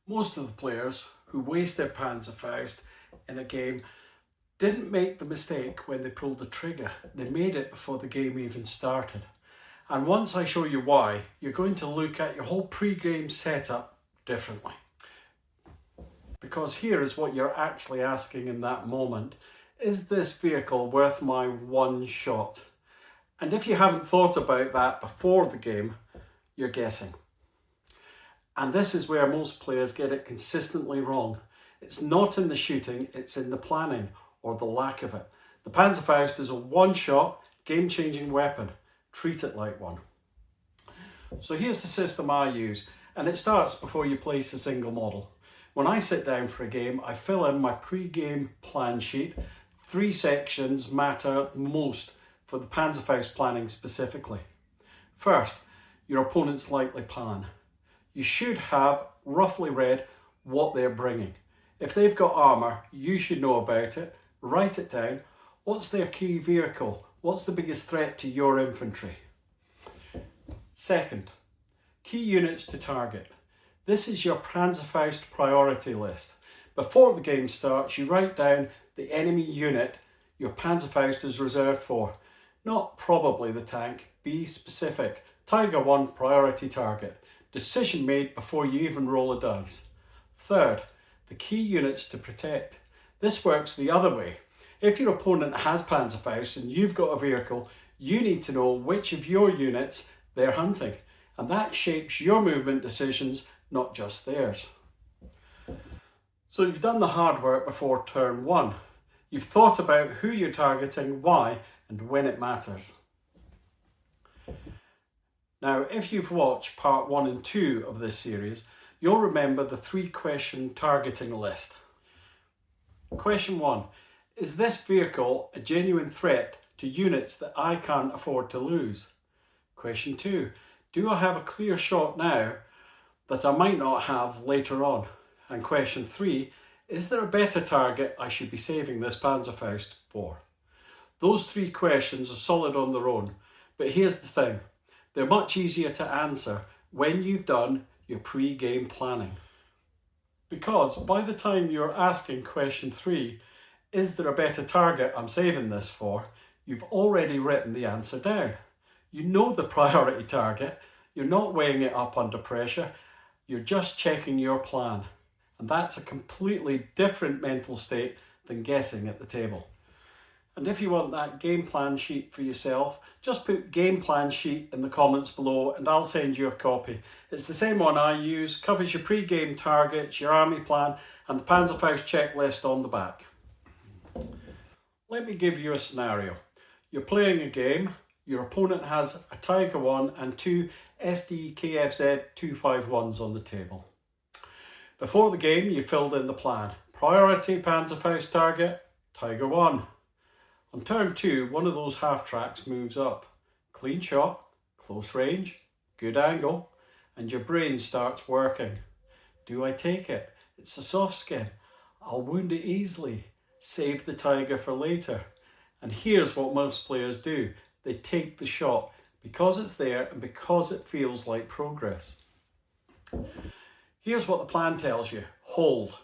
Most of the players who waste their Panzerfaust in a game didn't make the mistake when they pulled the trigger. They made it before the game even started. And once I show you why, you're going to look at your whole pre-game setup differently. Because here is what you're actually asking in that moment. Is this vehicle worth my one shot? And if you haven't thought about that before the game, you're guessing. And this is where most players get it consistently wrong. It's not in the shooting, it's in the planning, or the lack of it. The Panzerfaust is a one-shot, game-changing weapon. Treat it like one. So here's the system I use, and it starts before you place a single model. When I sit down for a game, I fill in my pre-game plan sheet. 3 sections matter most for the Panzerfaust planning specifically. First, your opponent's likely plan. You should have roughly read what they're bringing. If they've got armour, you should know about it. Write it down. What's their key vehicle? What's the biggest threat to your infantry? Second, key units to target. This is your Panzerfaust priority list. Before the game starts, you write down the enemy unit your Panzerfaust is reserved for. Not probably the tank, be specific. Tiger 1 priority target. Decision made before you even roll a dice. Third, the key units to protect. This works the other way. If your opponent has Panzerfaust and you've got a vehicle, you need to know which of your units they're hunting. And that shapes your movement decisions, not just theirs. So you've done the hard work before turn 1. You've thought about who you're targeting, why, and when it matters. Now, if you've watched part 1 and 2 of this series, you'll remember the 3-question targeting list. Question 1. Is this vehicle a genuine threat to units that I can't afford to lose? Question 2. Do I have a clear shot now that I might not have later on? And question 3. Is there a better target I should be saving this Panzerfaust for? Those 3 questions are solid on their own, but here's the thing. They're much easier to answer when you've done your pre-game planning. Because by the time you're asking question 3, is there a better target I'm saving this for? You've already written the answer down. You know the priority target. You're not weighing it up under pressure. You're just checking your plan. And that's a completely different mental state than guessing at the table. And if you want that game plan sheet for yourself, just put game plan sheet in the comments below and I'll send you a copy. It's the same one I use, covers your pre-game targets, your army plan and the Panzerfaust checklist on the back. Let me give you a scenario. You're playing a game, your opponent has a Tiger 1 and 2 SD-KFZ 251s on the table. Before the game you filled in the plan. Priority Panzerfaust target, Tiger 1. On turn 2, one of those half-tracks moves up. Clean shot, close range, good angle, and your brain starts working. Do I take it? It's a soft skin. I'll wound it easily. Save the tiger for later. And here's what most players do. They take the shot because it's there and because it feels like progress. Here's what the plan tells you. Hold.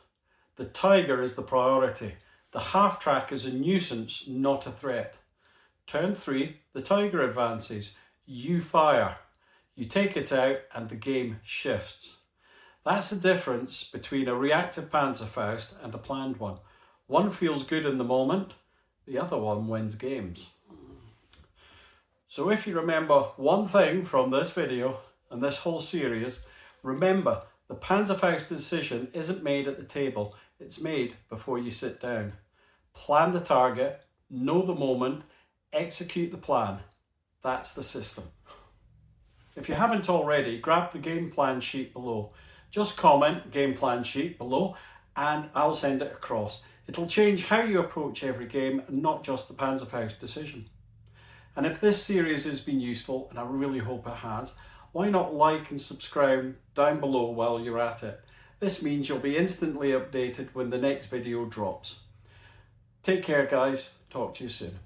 The tiger is the priority. The half-track is a nuisance, not a threat. Turn 3, the tiger advances. You fire. You take it out and the game shifts. That's the difference between a reactive Panzerfaust and a planned one. One feels good in the moment, the other one wins games. So if you remember one thing from this video and this whole series, remember the Panzerfaust decision isn't made at the table, it's made before you sit down. Plan the target, know the moment, execute the plan. That's the system. If you haven't already, grab the game plan sheet below. Just comment game plan sheet below and I'll send it across. It'll change how you approach every game and not just the Panzerfaust decision. And if this series has been useful, and I really hope it has, why not like and subscribe down below while you're at it? This means you'll be instantly updated when the next video drops. Take care guys, talk to you soon.